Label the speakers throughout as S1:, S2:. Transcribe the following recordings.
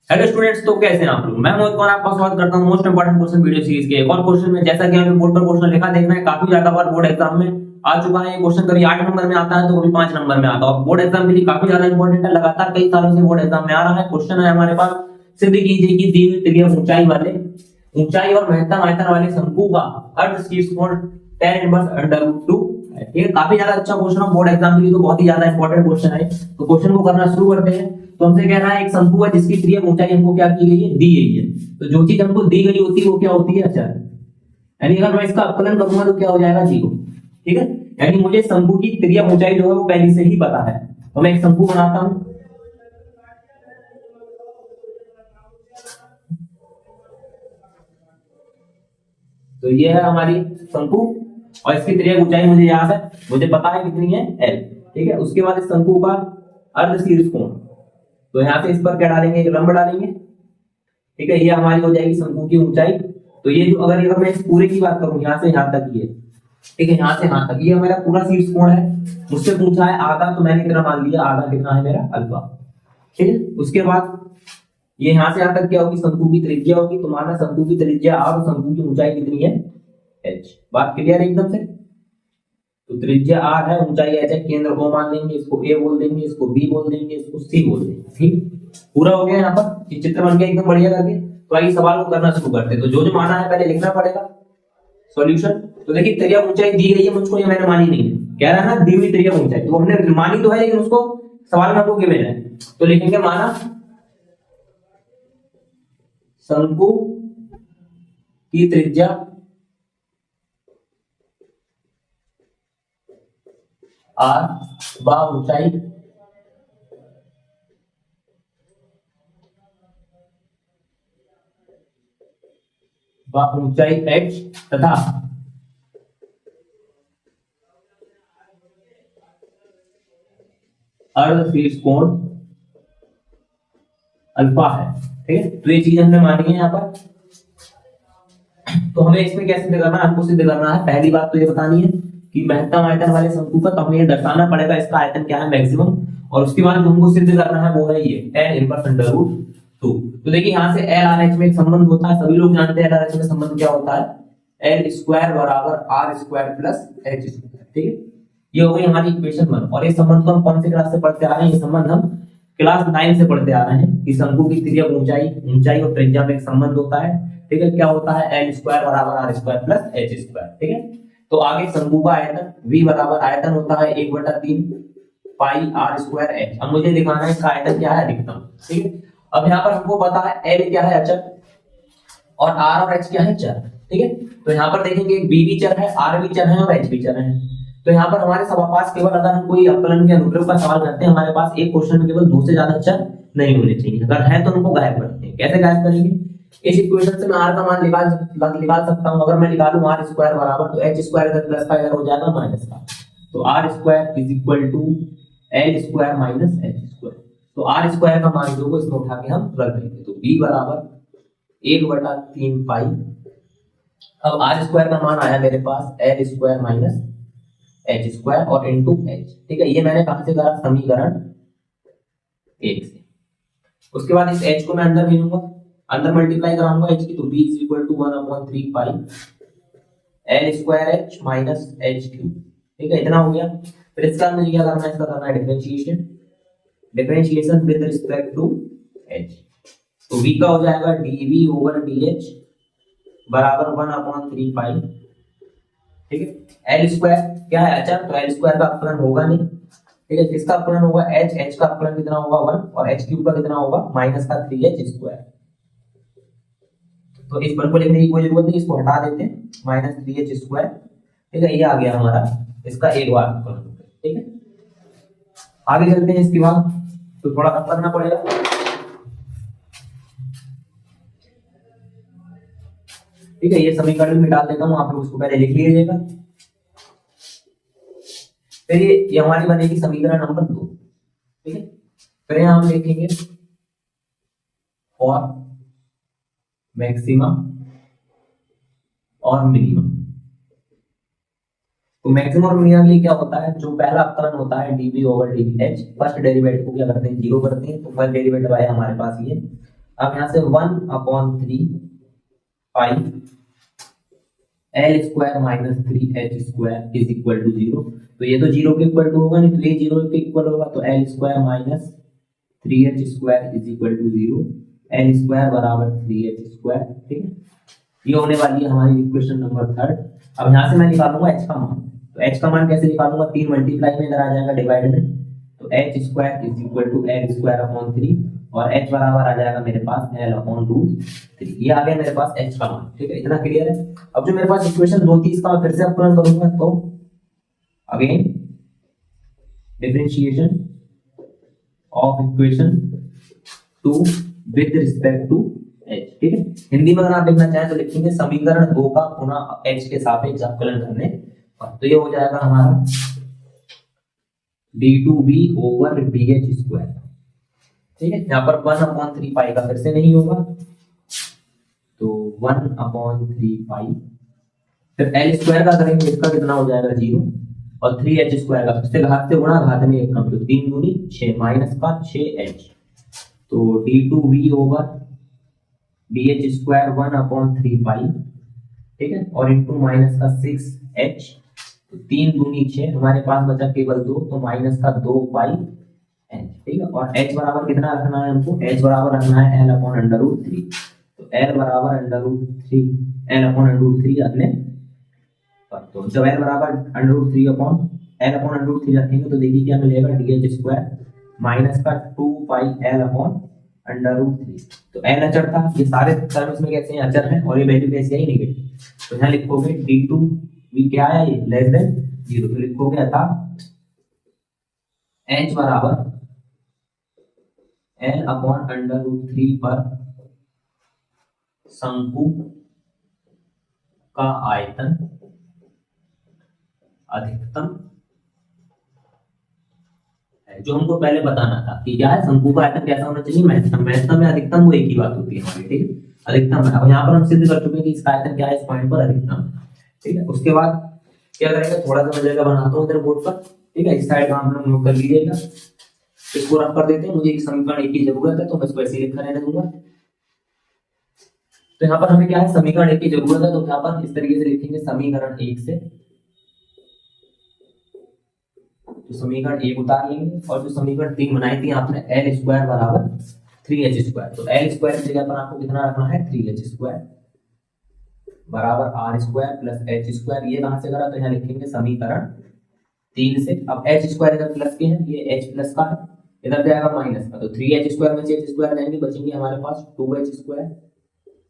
S1: Hello students, तो कैसे हैं आप लोग। मैं मोहित कुमार आपका स्वागत करता हूं most important question video series के एक और क्वेश्चन में। जैसा कि हमें बोर्ड पर क्वेश्चन लिखा देखना है, काफी ज्यादा बार बोर्ड एग्जाम में आ चुका है। ये क्वेश्चन कभी 8 नंबर में आता है तो कभी 5 नंबर में आता है और बोर्ड एग्जाम के लिए काफी ज्यादा इंपॉर्टेंट है। लगातार कई सालों से बोर्ड एग्जाम में आ रहा है। क्वेश्चन है हमारे पास, सिद्ध कीजिए कि दी हुई त्रिज्या ऊंचाई और महत्तम आयतन वाले शंकु का अर्धशीर्ष कोण tan इनवर्स √2 है। ये काफी ज्यादा अच्छा क्वेश्चन है बोर्ड एग्जाम के लिए, तो बहुत ही ज्यादा इंपॉर्टेंट क्वेश्चन है। तो क्वेश्चन को करना शुरू करते हैं। तो हमसे कह रहा है एक शंकु है जिसकी त्रिज्या ऊंचाई हमको क्या की गई है, दी गई है। तो जो चीज हमको दी गई होती है वो क्या होती है, अचर। यानी अगर मैं इसका अवकलन करूंगा तो क्या हो जाएगा, 0। ठीक है, यानी मुझे शंकु की त्रिज्या ऊंचाई जो है वो पहले से ही पता है। तो मैं एक शंकु बनाता हूं। तो ये है हमारी शंकु और इसकी त्रिज्या ऊंचाई मुझे याद है, मुझे पता है कितनी है, l। ठीक है, उसके बाद इस शंकु का अर्धशीर्ष कोण, तो यहां से इस पर क्या डालेंगे, एक लंब डालेंगे। ठीक है, ये हमारी हो जाएगी शंकु की ऊंचाई। तो ये जो अगर मैं इस पूरे की बात करूं, यहां से यहां तक, ये ठीक है, यहां से यहां तक ये मेरा पूरा शीर्ष कोण है। मुझसे पूछा है आधा, तो मैंने इतना मान लिया, आधा कितना है मेरा, अल्फा। ठीक है, उसके बाद ये यहां से यहां तक क्या होगी, शंकु की त्रिज्या होगी। तो माना शंकु की त्रिज्या r और शंकु की ऊंचाई कितनी है, h। बात क्लियर है एकदम से। तो त्रिज्या r है, ऊंचाई h है, केंद्र O मान लेंगे, इसको a बोल देंगे, इसको b बोल देंगे, इसको c बोल देंगे। ठीक, पूरा हो गया। यहाँ पर ये चित्र बन गया एकदम बढ़िया करके। तो आइए सवाल को करना शुरू करते हैं। तो जो माना है पहले लिखना पड़ेगा सॉल्यूशन। तो देखिए त्रिज्या ऊंचाई दी गई है मुझको, ये मैंने मानी नहीं है, कह रहा है ना दी हुई त्रिज्या ऊंचाई, तो हमने मानी तो है लेकिन उसको सवाल में हमको गिवन है। तो लिखेंगे माना शंकु की त्रिज्या r व ऊंचाई h तथा अर्धशीर्ष कोण अल्फा है। ठीक है, तो ये चीज हमने मानी है यहाँ पर। तो हमें इसमें क्या सिद्ध करना है, हमको सिद्ध करना है, पहली बात तो ये बतानी है कि महत्तम आयतन वाले शंकु का, तो हमें ये दर्शाना पड़ेगा इसका आयतन क्या है, मैक्सिमम। और उसके बाद जो हमको सिद्ध करना है वो है ये tan इनवर्स √2। तो देखिए यहाँ से L R H में एक संबंध होता है, सभी लोग जानते हैं L R H में संबंध क्या होता है, L स्क्वायर बराबर R square plus H square. ठीक है, ये हो गई हमारी इक्वेशन 1। और ये संबंध को हम कौन से क्लास से पढ़ते आ रहे हैं, ये संबंध हम क्लास 9 से पढ़ते आ रहे हैं कि शंकु की त्रिज्या ऊंचाई और त्रिज्या में एक संबंध होता है। ठीक है, क्या होता है, L स्क्वायर बराबर R square plus H square. ठीक है, तो आगे शंकु का आयतन V बराबर आयतन होता है 1/3 पाई R स्क्वायर H। अब मुझे दिखाना है इसका आयतन क्या है, अधिकतम। ठीक है, अब यहाँ पर हमको पता है L क्या है, अचर, और R और H क्या है, चर। ठीक है, तो यहाँ पर देखेंगे B भी चर है, R भी चर है और H भी चर है। तो यहाँ पर हमारे पास केवल, अगर हम कोई अवकलन के अनुप्रयोग का सवाल करते हैं, हमारे पास एक क्वेश्चन में केवल 2 से ज्यादा चर नहीं होने चाहिए। अगर है तो उनको गायब करते हैं। कैसे गायब करेंगे, इस इक्वेशन से मैं r का मान निकाल सकता हूं। अगर मैं निकालूं r स्क्वायर बराबर, तो h स्क्वायर इधर प्लस का इधर हो जाएगा माइनस का। तो r square is equal to l square minus h square. तो r स्क्वायर का मान जो होगा इसमें उठा के हम रख देंगे। तो b बराबर 1/3 पाई। अब r स्क्वायर का मान आया मेरे पास l square minus h square और इनटू h। ठीक है, ये मैंने कहां से करा, समीकरण 1 से। उसके बाद इस h को मैं अंदर भेजूंगा, अंदर मल्टीप्लाई कराऊंगा h की। तो b is equal to 1/3 pi l square h minus h cube. ठीक है, इतना हो गया। फिर इसका मुझे क्या करना है, इसका करना है differentiation with respect to h। तो v का हो जाएगा dv ओवर dh बराबर 1/3 पाई। ठीक है, l स्क्वायर क्या है, अचर, तो l स्क्वायर का अपकलन होगा नहीं। ठीक है, किसका अपकलन होगा, h का अपकलन कितना होगा 1, और h क्यूब का कितना होगा माइनस का 3h स्क्वायर। तो इस 1 को लिखने की कोई जरूरत नहीं, इसको हटा देते हैं, माइनस 3h स्क्वायर। ठीक है, ये आ गया हमारा इसका एक बार अपकलन। ठीक है, आगे चलते हैं। इसके बाद तो थोड़ा सा करना पड़ेगा। ठीक है, ये समीकरण में डाल देता हूं, आप लोग इसको पहले लिख लीजिएगा। फिर ये हमारी बनेगी समीकरण नंबर 2। ठीक है, फिर यहां हम लिखेंगे और मैक्सिमम और मिनिमम। तो मैक्सिमम और मिनिमम के लिए क्या होता है, जो पहला अपकलन होता है dv over dh, first derivative को क्या करते हैं, जीरो करते हैं। तो फर्स्ट डेरिवेटिव आया हमारे पास ये, अब यहाँ से 1/3 pi L square minus 3H square is equal to 0। तो ये तो 0 के इक्वल टू होगा नहीं, तो ये 0 के इक्वल होगा, तो L square minus 3H square is equal to 0। L square बराबर 3H स्क्वायर। ठीक है, ये होने वाली है हमारी इक्वेशन नंबर 3। अब यहाँ से मैं निकालूंगा h का मान। तो h का मान कैसे निकालूंगा, 3 मल्टीप्लाई में इधर आ जाएगा डिवाइड में, तो h square is equal to L square upon 3 और h बराबर आ जाएगा मेरे पास L अपॉन रूट 3। ये आ गया मेरे पास h का मान। ठीक है, इतना क्लियर है। अब जो मेरे पास इक्वेशन 2 थी इसका मैं फिर से अपकरण करूंगा, तो again differentiation of equation 2 with respect to h। ठीक है, हिंदी में अगर आप लिखना चाहें तो लिखेंगे समीकरण 2 का पुनः h के सापेक्ष अवकलन करने पर। तो ये हो जाएगा हमारा d2v ओवर dh स्क्वायर। ठीक है, यहाँ पर 1/3 पाई का फिर से नहीं होगा, तो 1/3 पाई, फिर L स्क्वायर का करेंगे, इसका कितना हो जाएगा 0, और 3H स्क्वायर का फिर से घात से गुणा, घात में 1 कम, तो 3 दूनी 6 माइनस का 6H, तो d2v ओवर dh स्क्वायर 1/3 पाई। ठीक है, और इनटू माइनस का 6H, तो 3 दूनी 6, हमारे पास बचा केवल 2, तो माइनस का 2 पाई H। ठीक है, और H बराबर कितना रखना है हमको, H बराबर रखना है L अपॉन अंडर रूट 3। तो L बराबर under root 3, L upon under root 3 रखने पर, तो जब L बराबर under root 3 upon L upon under root 3 रखेंगे तो देखिए क्या मिलेगा, dh स्क्वायर माइनस का 2 पाई L अपॉन अंडर रूट 3। तो L अचर था, ये सारे टर्म इसमें कैसे हैं, अचर हैं, और ये वैल्यू कैसे आई, नेगेटिव। तो यहाँ लिखोगे d2v क्या है, ये लेस देन 0, तो लिखोगे अतः H बराबर L अपॉन अंडर रूट 3 पर शंकु का आयतन अधिकतम है। जो हमको पहले बताना था कि क्या है, शंकु का आयतन कैसा होना चाहिए, महत्तम। महत्तम या अधिकतम वो एक ही बात होती है हमारी। ठीक है, अधिकतम है। अब यहाँ पर हम सिद्ध कर चुके हैं कि इसका आयतन क्या है, इस पॉइंट पर अधिकतम। ठीक है, उसके बाद क्या करेंगे, थोड़ा सा मैं जगह बनाता हूँ इधर बोर्ड पर। ठीक है, इस साइड हम लोग नोट कर लीजिएगा, इसको रफ कर देते हैं। मुझे एक समीकरण 1 की जरूरत है, तो मैं इसको ऐसे ही लिखा रहने दूंगा। तो यहाँ पर हमें क्या है, समीकरण 1 की जरूरत है, तो यहाँ पर इस तरीके से लिखेंगे समीकरण 1 से, तो समीकरण 1 उतार लेंगे, और जो समीकरण 3 बनाई थी आपने L स्क्वायर बराबर 3H स्क्वायर, तो L स्क्वायर की जगह पर आपको कितना रखना है, 3H स्क्वायर बराबर R square plus H square. ये कहां से करा, तो यहाँ लिखेंगे समीकरण 3 से। अब H स्क्वायर इधर प्लस के हैं, ये H प्लस का है, इधर जाएगा माइनस का, तो 3H स्क्वायर में से H स्क्वायर जाएंगे, बचेंगे हमारे पास 2H स्क्वायर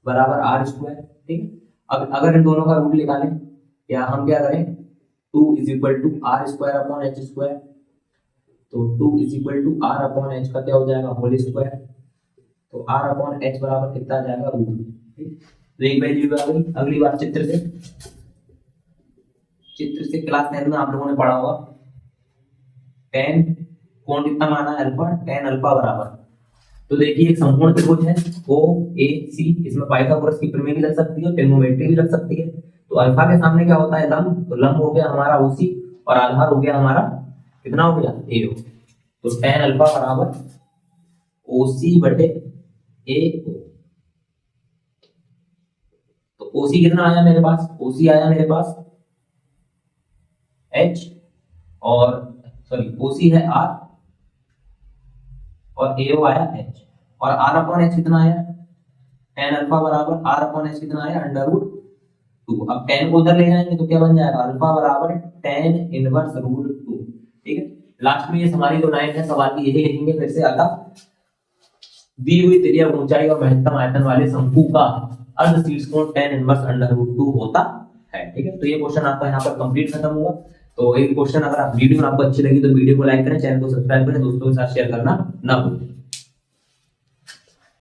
S1: बराबर R स्क्वायर। ठीक है, अब अगर इन दोनों का रूट निकालें, या हम क्या करें, 2 is equal to R square upon H square, तो 2 is equal to R upon H का क्या हो जाएगा, होल स्क्वायर, तो R अपॉन H बराबर कितना आ जाएगा, रूट। तो एक वैल्यू आ गई। अगली बार चित्र से क्लास 10 में आप लोगों ने पढ़ा होगा, tan कोण कितना माना है, अल्फा, tan अल्फा बराबर, तो देखिए एक संपूर्ण त्रिभुज है OAC, इसमें पाइथागोरस की प्रमेय भी लग सकती है, ट्रिग्नोमेट्री भी लग सकती है। तो अल्फा के सामने क्या होता है, लंब, तो लंब हो गया हमारा OC, और आधार हो गया हमारा कितना हो गया, AO। तो tan अल्फा बराबर OC बटे AO। तो OC कितना आया मेरे पास, OC आया मेरे पास H, और सॉरी OC है R, और AO आया H, और R अपॉन H कितना आया, tan अल्फा बराबर R अपॉन H कितना आया, अंडर रूट 2। अब tan को उधर ले जाएंगे तो क्या बन जाएगा, अल्फा बराबर tan इनवर्स रूट 2। ठीक है, लास्ट में ये हमारी जो लाइन है सवाल की यही लिखेंगे फिर से, अतः दी हुई त्रिज्या, ऊंचाई और महत्तम आयतन वाले शंकु का अर्ध शीर्ष कोण tan इनवर्स अंडर रूट 2 होता है। ठीक है, तो ये क्वेश्चन आपका यहाँ पर कंप्लीट खत्म हुआ। तो एक क्वेश्चन, अगर आप वीडियो आपको अच्छी लगी तो वीडियो को लाइक करें, चैनल को सब्सक्राइब करें, दोस्तों के साथ शेयर करना ना भूलें।